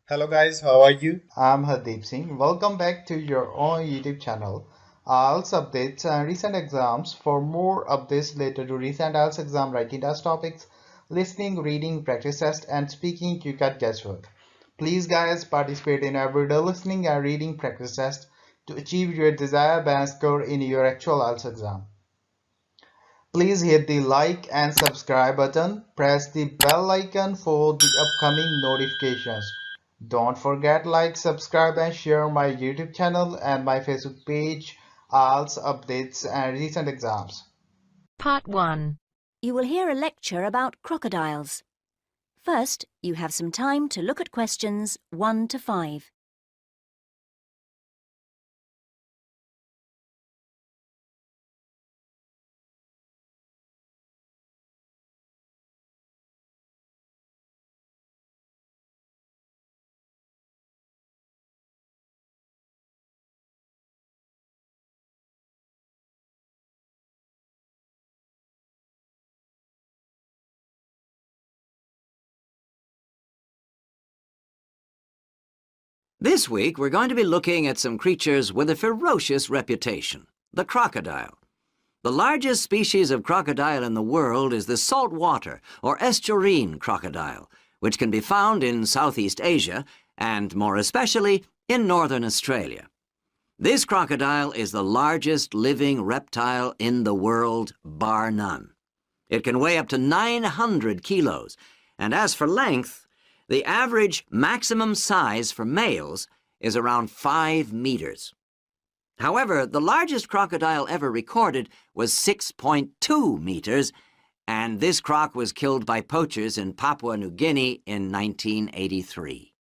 Hello guys, how are you? I'm Hardeep Singh. Welcome back to your own YouTube channel. IELTS updates and recent exams. For more updates related to recent IELTS exam writing test topics, listening, reading, practice test, and speaking, you got guesswork. Please, guys, participate in everyday listening and reading practice test to achieve your desired band score in your actual IELTS exam. Please hit the like and subscribe button. Press the bell icon for the upcoming notifications. Don't forget like, subscribe and share my YouTube channel and my Facebook page, IELTS updates and recent exams. Part 1. You will hear a lecture about crocodiles. First, you have some time to look at questions 1 to 5. This week, we're going to be looking at some creatures with a ferocious reputation, the crocodile. The largest species of crocodile in the world is the saltwater or estuarine crocodile, which can be found in Southeast Asia and, more especially, in northern Australia. This crocodile is the largest living reptile in the world, bar none. It can weigh up to 900 kilos, and as for length, the average maximum size for males is around 5 meters. However, the largest crocodile ever recorded was 6.2 meters, and this croc was killed by poachers in Papua New Guinea in 1983.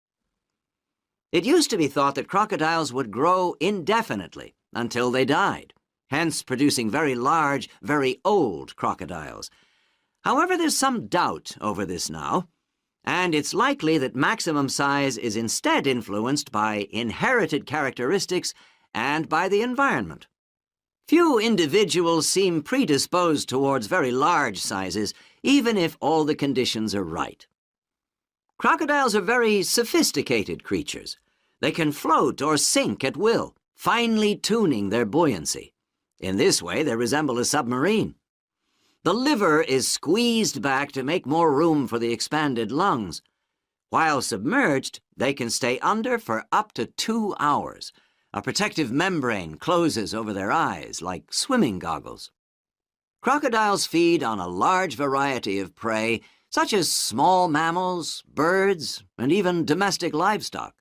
It used to be thought that crocodiles would grow indefinitely until they died, hence producing very large, very old crocodiles. However, there's some doubt over this now, and it's likely that maximum size is instead influenced by inherited characteristics and by the environment. Few individuals seem predisposed towards very large sizes, even if all the conditions are right. Crocodiles are very sophisticated creatures. They can float or sink at will, finely tuning their buoyancy. In this way, they resemble a submarine. The liver is squeezed back to make more room for the expanded lungs. While submerged, they can stay under for up to 2 hours. A protective membrane closes over their eyes like swimming goggles. Crocodiles feed on a large variety of prey, such as small mammals, birds, and even domestic livestock.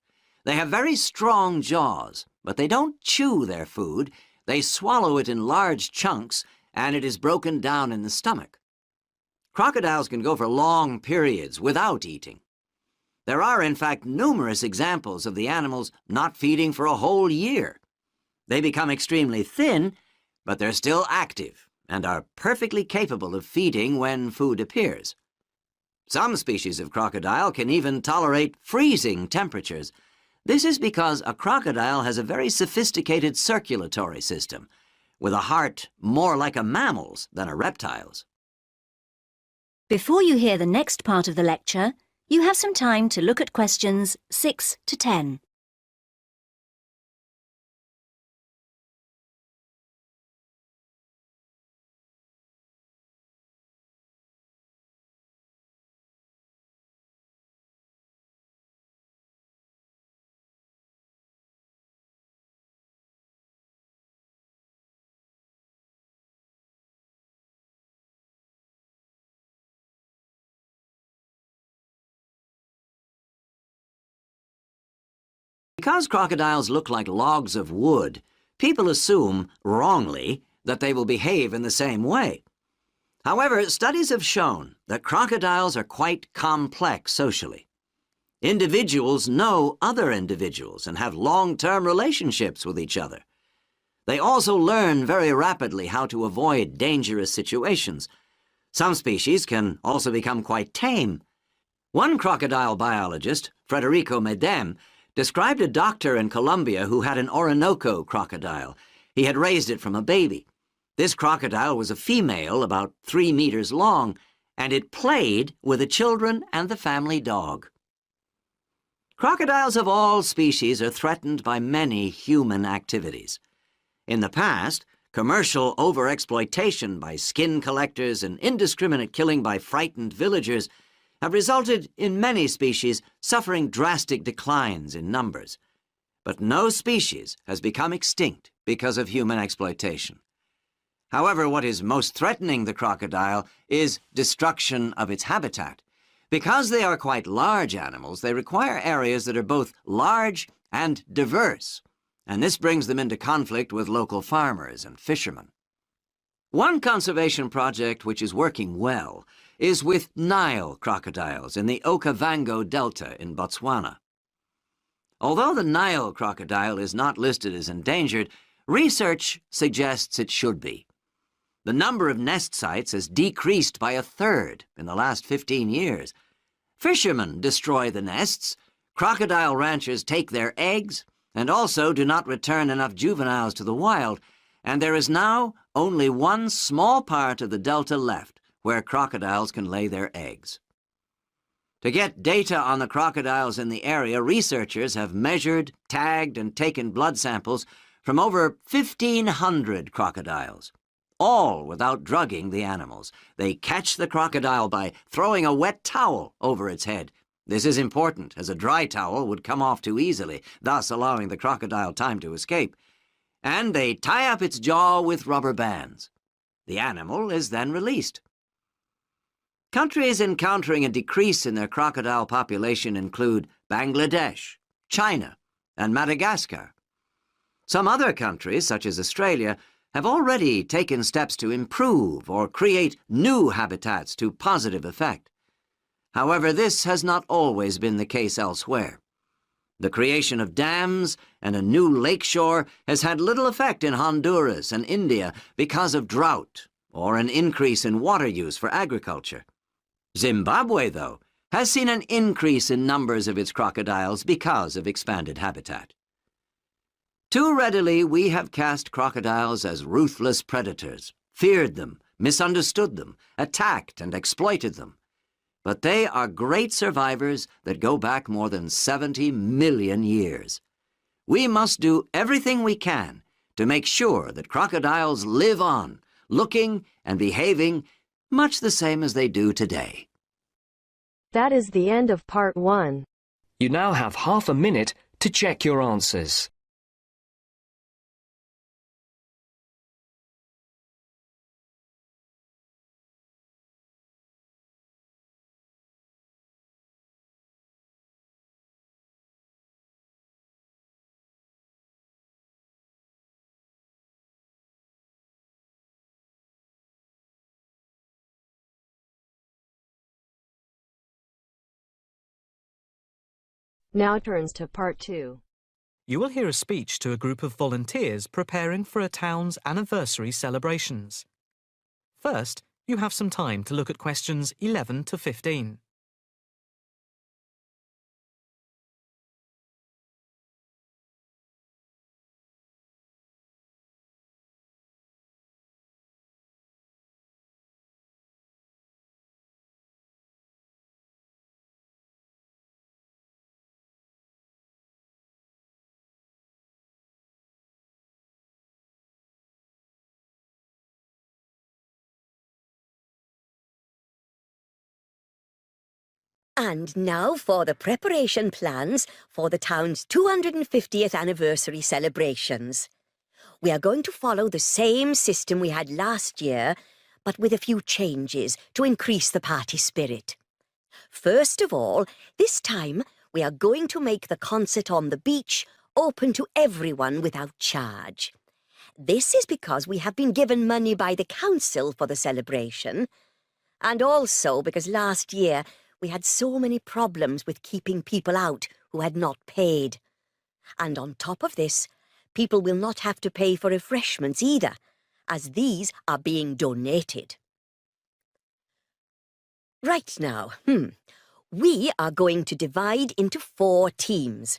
They have very strong jaws, but they don't chew their food. They swallow it in large chunks, and it is broken down in the stomach. Crocodiles can go for long periods without eating. There are, in fact, numerous examples of the animals not feeding for a whole year. They become extremely thin, but they're still active and are perfectly capable of feeding when food appears. Some species of crocodile can even tolerate freezing temperatures. This is because a crocodile has a very sophisticated circulatory system, with a heart more like a mammal's than a reptile's. Before you hear the next part of the lecture, you have some time to look at questions 6 to 10. Because crocodiles look like logs of wood, people assume, wrongly, that they will behave in the same way. However, studies have shown that crocodiles are quite complex socially. Individuals know other individuals and have long-term relationships with each other. They also learn very rapidly how to avoid dangerous situations. Some species can also become quite tame. One crocodile biologist, Federico Medem, described a doctor in Colombia who had an Orinoco crocodile. He had raised it from a baby. This crocodile was a female about 3 meters long, and it played with the children and the family dog. Crocodiles of all species are threatened by many human activities. In the past, commercial overexploitation by skin collectors and indiscriminate killing by frightened villagers have resulted in many species suffering drastic declines in numbers. But no species has become extinct because of human exploitation. However, what is most threatening the crocodile is destruction of its habitat. Because they are quite large animals, they require areas that are both large and diverse, and this brings them into conflict with local farmers and fishermen. One conservation project which is working well is with Nile crocodiles in the Okavango Delta in Botswana. Although the Nile crocodile is not listed as endangered, research suggests it should be. The number of nest sites has decreased by 1/3 in the last 15 years. Fishermen destroy the nests, crocodile ranchers take their eggs, and also do not return enough juveniles to the wild, and there is now only one small part of the delta left where crocodiles can lay their eggs. To get data on the crocodiles in the area, researchers have measured, tagged, and taken blood samples from over 1,500 crocodiles, all without drugging the animals. They catch the crocodile by throwing a wet towel over its head. This is important, as a dry towel would come off too easily, thus allowing the crocodile time to escape. And they tie up its jaw with rubber bands. The animal is then released. Countries encountering a decrease in their crocodile population include Bangladesh, China, and Madagascar. Some other countries, such as Australia, have already taken steps to improve or create new habitats to positive effect. However, this has not always been the case elsewhere. The creation of dams and a new lakeshore has had little effect in Honduras and India because of drought or an increase in water use for agriculture. Zimbabwe, though, has seen an increase in numbers of its crocodiles because of expanded habitat. Too readily we have cast crocodiles as ruthless predators, feared them, misunderstood them, attacked and exploited them. But they are great survivors that go back more than 70 million years. We must do everything we can to make sure that crocodiles live on, looking and behaving much the same as they do today. That is the end of part 1. You now have half a minute to check your answers. Now turns to part 2. You will hear a speech to a group of volunteers preparing for a town's anniversary celebrations. First, you have some time to look at questions 11 to 15. And now for the preparation plans for the town's 250th anniversary celebrations. We are going to follow the same system we had last year, but with a few changes to increase the party spirit. First of all, this time we are going to make the concert on the beach open to everyone without charge. This is because we have been given money by the council for the celebration, and also because last year we had so many problems with keeping people out who had not paid. And on top of this, people will not have to pay for refreshments either, as these are being donated. Right now, we are going to divide into 4 teams.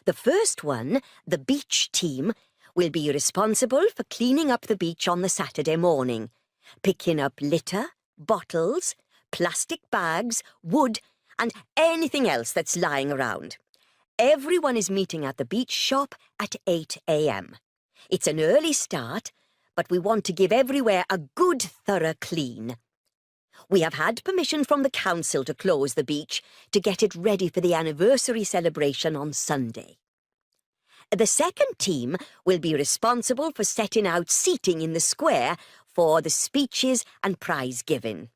The first one, the beach team, will be responsible for cleaning up the beach on the Saturday morning, picking up litter, bottles, plastic bags, wood, and anything else that's lying around. Everyone is meeting at the beach shop at 8 a.m. It's an early start, but we want to give everywhere a good thorough clean. We have had permission from the council to close the beach to get it ready for the anniversary celebration on Sunday. The second team will be responsible for setting out seating in the square for the speeches and prize giving.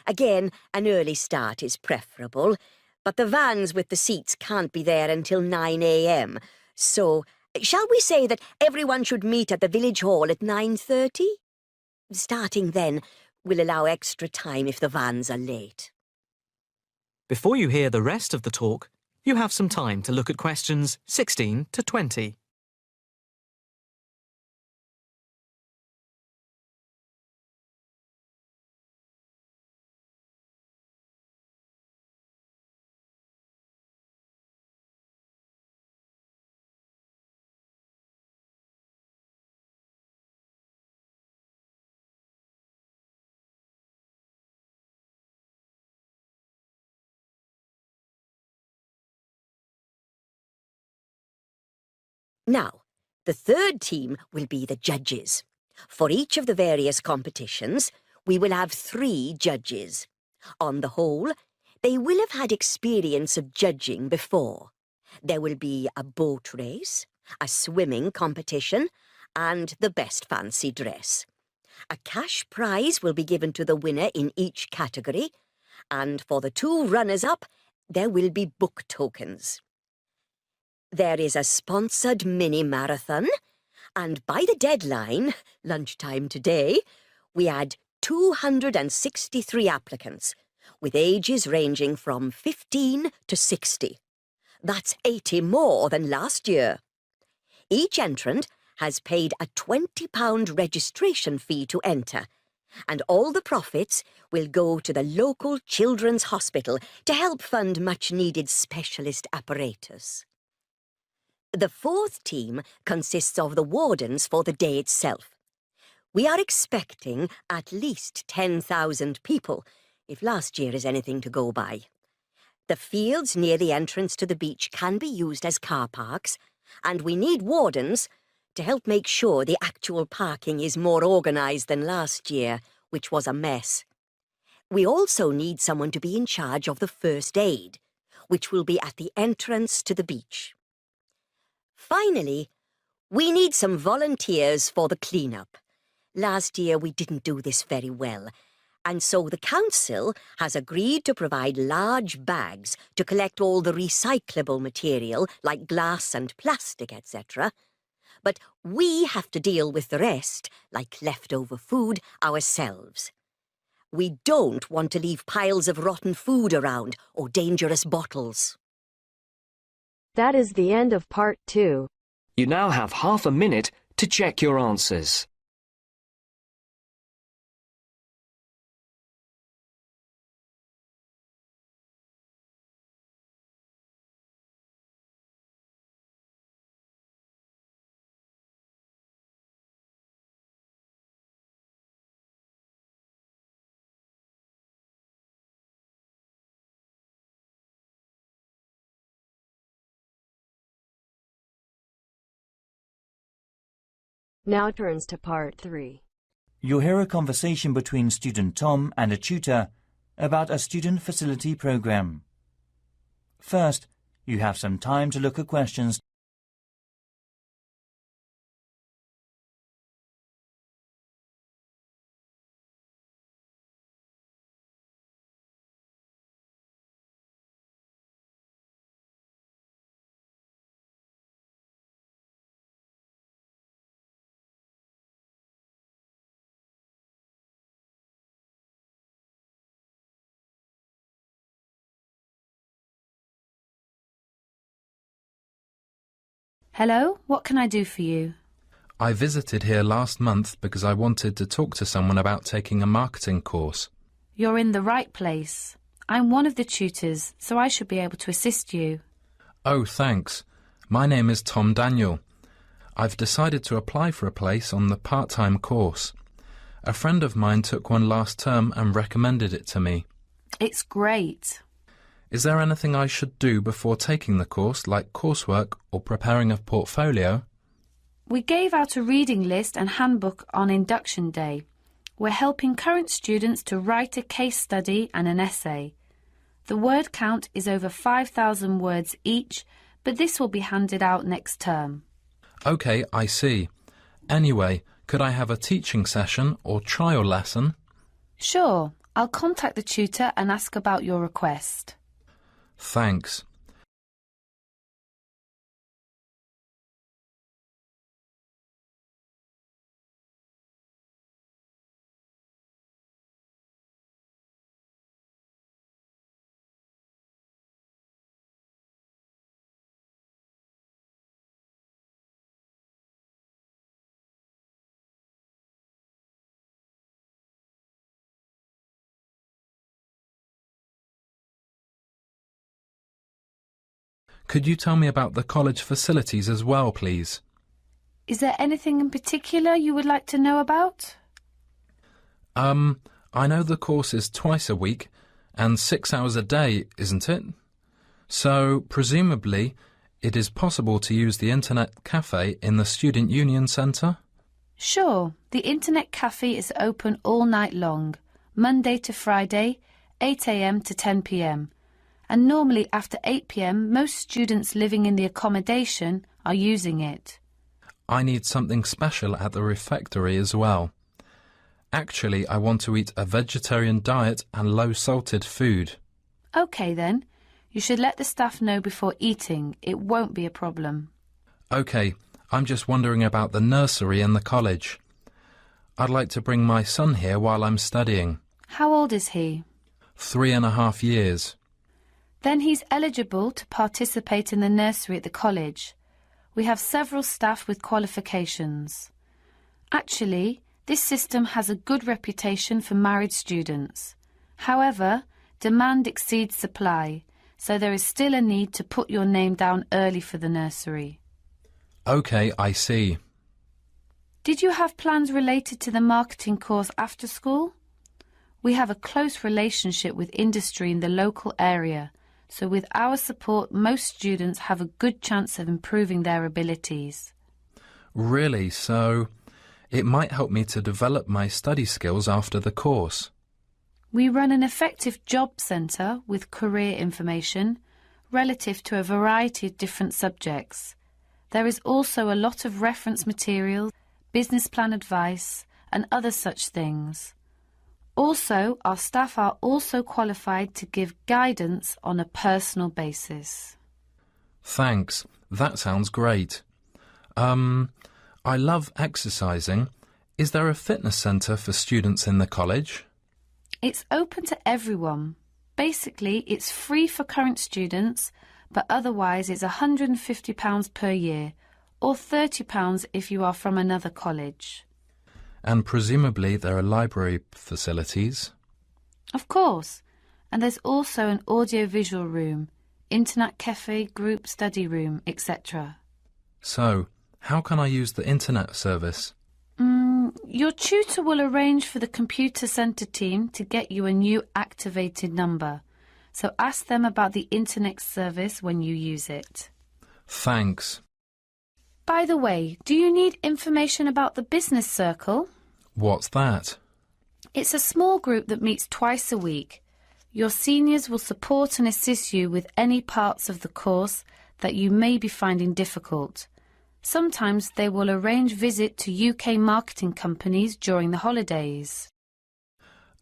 Again, an early start is preferable, but the vans with the seats can't be there until 9 a.m. So, shall we say that everyone should meet at the village hall at 9:30? Starting then will allow extra time if the vans are late. Before you hear the rest of the talk, you have some time to look at questions 16 to 20. Now, the third team will be the judges. For each of the various competitions, we will have 3 judges. On the whole, they will have had experience of judging before. There will be a boat race, a swimming competition, and the best fancy dress. A cash prize will be given to the winner in each category, and for the 2 runners-up, there will be book tokens. There is a sponsored mini-marathon, and by the deadline, lunchtime today, we had 263 applicants, with ages ranging from 15 to 60. That's 80 more than last year. Each entrant has paid a £20 registration fee to enter, and all the profits will go to the local children's hospital to help fund much-needed specialist apparatus. The fourth team consists of the wardens for the day itself. We are expecting at least 10,000 people, if last year is anything to go by. The fields near the entrance to the beach can be used as car parks, and we need wardens to help make sure the actual parking is more organised than last year, which was a mess. We also need someone to be in charge of the first aid, which will be at the entrance to the beach. Finally, we need some volunteers for the clean-up. Last year we didn't do this very well, and so the council has agreed to provide large bags to collect all the recyclable material like glass and plastic, etc. But we have to deal with the rest, like leftover food, ourselves. We don't want to leave piles of rotten food around or dangerous bottles. That is the end of part 2. You now have half a minute to check your answers. Now turns to part 3. You'll hear a conversation between student Tom and a tutor about a student facility program. First, you have some time to look at questions. Hello, what can I do for you? I visited here last month because I wanted to talk to someone about taking a marketing course. You're in the right place. I'm one of the tutors, so I should be able to assist you. Oh, thanks. My name is Tom Daniel. I've decided to apply for a place on the part-time course. A friend of mine took one last term and recommended it to me. It's great. Is there anything I should do before taking the course, like coursework or preparing a portfolio? We gave out a reading list and handbook on induction day. We're helping current students to write a case study and an essay. The word count is over 5,000 words each, but this will be handed out next term. OK, I see. Anyway, could I have a teaching session or trial lesson? Sure, I'll contact the tutor and ask about your request. Thanks. Could you tell me about the college facilities as well, please? Is there anything in particular you would like to know about? I know the course is twice a week and 6 hours a day, isn't it? So, presumably, it is possible to use the Internet Cafe in the Student Union Centre? Sure, the Internet Cafe is open all night long, Monday to Friday, 8 a.m. to 10 p.m. And normally after 8 p.m. most students living in the accommodation are using it. I need something special at the refectory as well. Actually, I want to eat a vegetarian diet and low-salted food. OK then, you should let the staff know before eating. It won't be a problem. OK, I'm just wondering about the nursery and the college. I'd like to bring my son here while I'm studying. How old is he? 3.5 years. Then he's eligible to participate in the nursery at the college. We have several staff with qualifications. Actually, this system has a good reputation for married students. However, demand exceeds supply, so there is still a need to put your name down early for the nursery. OK, I see. Did you have plans related to the marketing course after school? We have a close relationship with industry in the local area, so with our support most students have a good chance of improving their abilities. Really? So it might help me to develop my study skills after the course. We run an effective job centre with career information relative to a variety of different subjects. There is also a lot of reference material, business plan advice and other such things. Also, our staff are also qualified to give guidance on a personal basis. Thanks. That sounds great. I love exercising. Is there a fitness centre for students in the college? It's open to everyone. Basically, it's free for current students, but otherwise it's £150 per year, or £30 if you are from another college. And presumably there are library facilities? Of course. And there's also an audio-visual room, internet cafe, group study room, etc. So, how can I use the internet service? Your tutor will arrange for the computer centre team to get you a new activated number. So ask them about the internet service when you use it. Thanks. By the way, do you need information about the business circle? What's that? It's a small group that meets twice a week. Your seniors will support and assist you with any parts of the course that you may be finding difficult. Sometimes they will arrange visit to UK marketing companies during the holidays.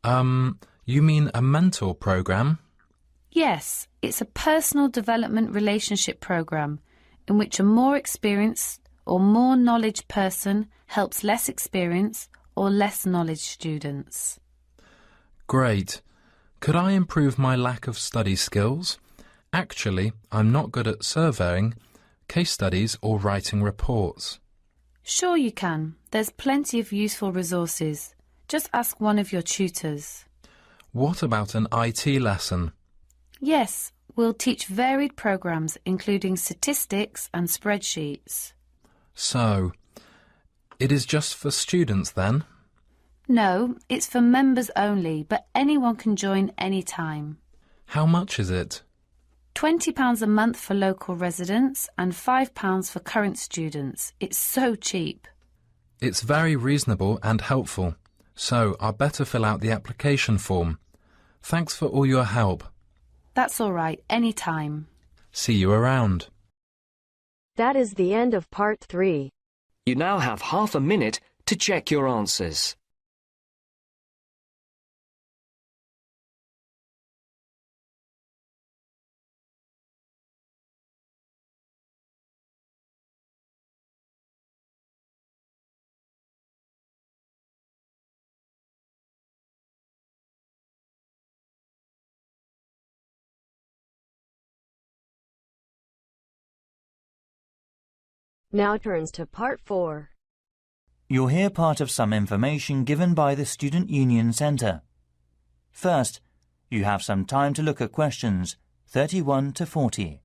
You mean a mentor programme? Yes, it's a personal development relationship programme in which a more experienced or more knowledge person helps less experienced or less knowledge students. Great. Could I improve my lack of study skills? Actually, I'm not good at surveying, case studies or writing reports. Sure you can. There's plenty of useful resources. Just ask one of your tutors. What about an IT lesson? Yes, we'll teach varied programmes including statistics and spreadsheets. So, it is just for students then? No, it's for members only, but anyone can join any time. How much is it? £20 a month for local residents and £5 for current students. It's so cheap. It's very reasonable and helpful, so I'd better fill out the application form. Thanks for all your help. That's all right, any time. See you around. That is the end of part 3. You now have half a minute to check your answers. Now turns to part 4. You'll hear part of some information given by the Student Union Centre. First, you have some time to look at questions 31 to 40.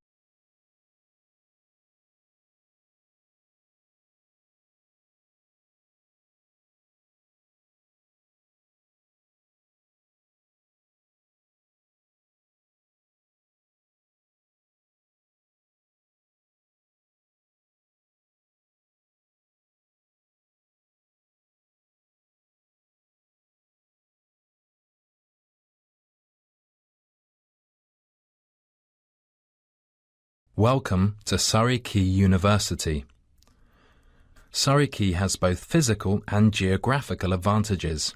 Welcome to Surrey Quay University. Surrey Quay has both physical and geographical advantages.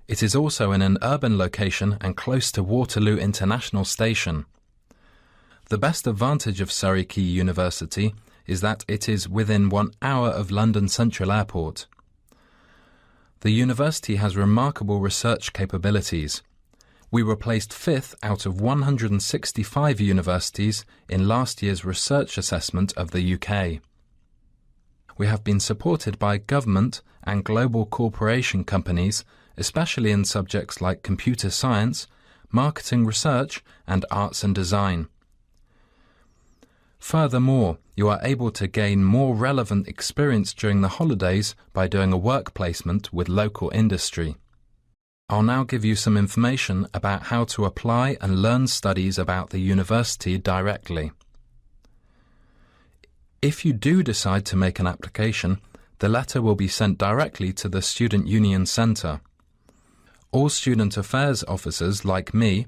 It is also in an urban location and close to Waterloo International Station. The best advantage of Surrey Quay University is that it is within 1 hour of London Central Airport. The university has remarkable research capabilities. We were placed 5th out of 165 universities in last year's research assessment of the UK. We have been supported by government and global corporation companies, especially in subjects like computer science, marketing research, and arts and design. Furthermore, you are able to gain more relevant experience during the holidays by doing a work placement with local industry. I'll now give you some information about how to apply and learn studies about the university directly. If you do decide to make an application, the letter will be sent directly to the Student Union Centre. All student affairs officers, like me,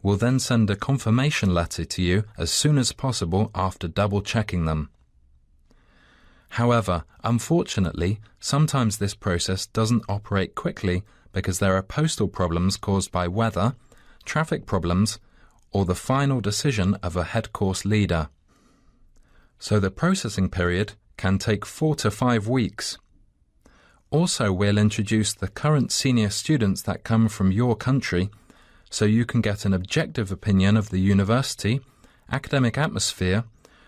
will then send a confirmation letter to you as soon as possible after double-checking them. However, unfortunately, sometimes this process doesn't operate quickly because there are postal problems caused by weather, traffic problems, or the final decision of a head course leader. So the processing period can take 4 to 5 weeks. Also, we'll introduce the current senior students that come from your country, so you can get an objective opinion of the university, academic atmosphere,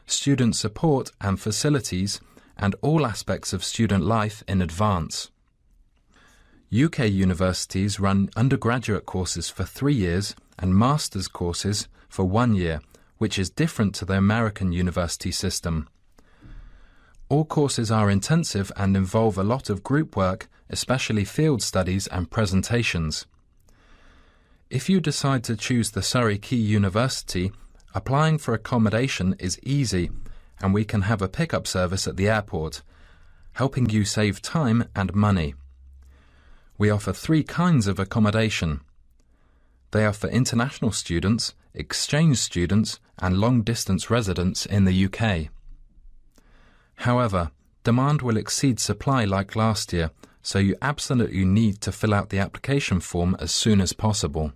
student support and facilities, and all aspects of student life in advance. UK universities run undergraduate courses for 3 years and master's courses for 1 year, which is different to the American university system. All courses are intensive and involve a lot of group work, especially field studies and presentations. If you decide to choose the Surrey Quay University, applying for accommodation is easy, and we can have a pickup service at the airport, helping you save time and money. We offer 3 kinds of accommodation. They are for international students, exchange students, and long-distance residents in the UK. However, demand will exceed supply like last year, so you absolutely need to fill out the application form as soon as possible.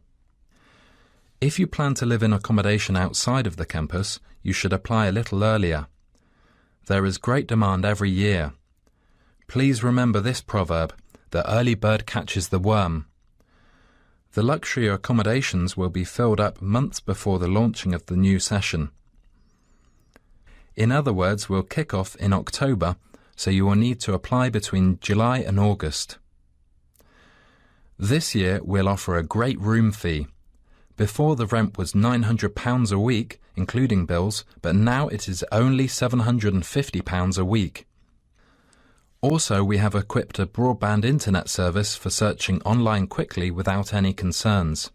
If you plan to live in accommodation outside of the campus, you should apply a little earlier. There is great demand every year. Please remember this proverb: the early bird catches the worm. The luxury accommodations will be filled up months before the launching of the new session. In other words, we'll kick off in October, so you will need to apply between July and August. This year we'll offer a great room fee. Before, the rent was £900 a week, including bills, but now it is only £750 a week. Also, we have equipped a broadband internet service for searching online quickly without any concerns.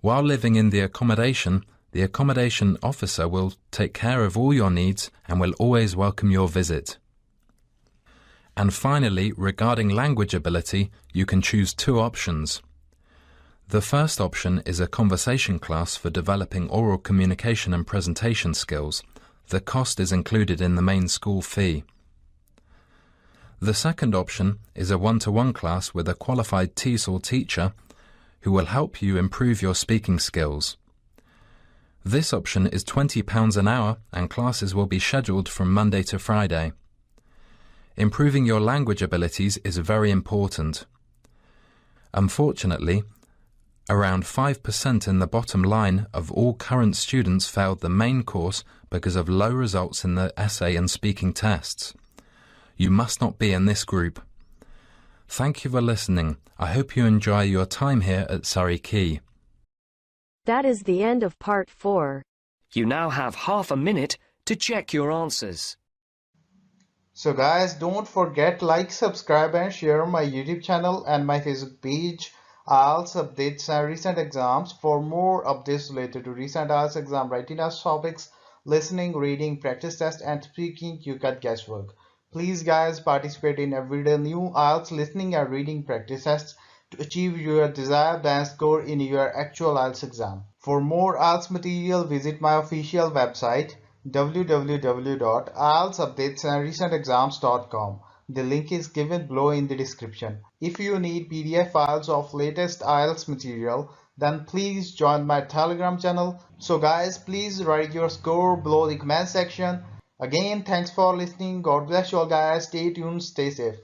While living in the accommodation, The accommodation officer will take care of all your needs and will always welcome your visit. And finally, regarding language ability, you can choose two options. The first option is a conversation class for developing oral communication and presentation skills. The cost is included in the main school fee. The second option is a one-to-one class with a qualified TESOL teacher who will help you improve your speaking skills. This option is £20 an hour and classes will be scheduled from Monday to Friday. Improving your language abilities is very important. Unfortunately, around 5% in the bottom line of all current students failed the main course because of low results in the essay and speaking tests. You must not be in this group. Thank you for listening. I hope you enjoy your time here at Surrey Quay. That is the end of part 4. You now have half a minute to check your answers. So guys, don't forget like, subscribe and share my YouTube channel and my Facebook page. IELTS updates and recent exams. For more updates related to recent IELTS exam writing as topics, listening, reading, practice test and speaking, you got guesswork. Please guys, participate in everyday new IELTS listening and reading practice tests to achieve your desired band score in your actual IELTS exam. For more IELTS material, visit my official website www.ieltsupdatesandrecentexams.com. The link is given below in the description. If you need PDF files of latest IELTS material, then please join my Telegram channel. So guys, please write your score below the comment section. Again, thanks for listening. God bless you all guys. Stay tuned, stay safe.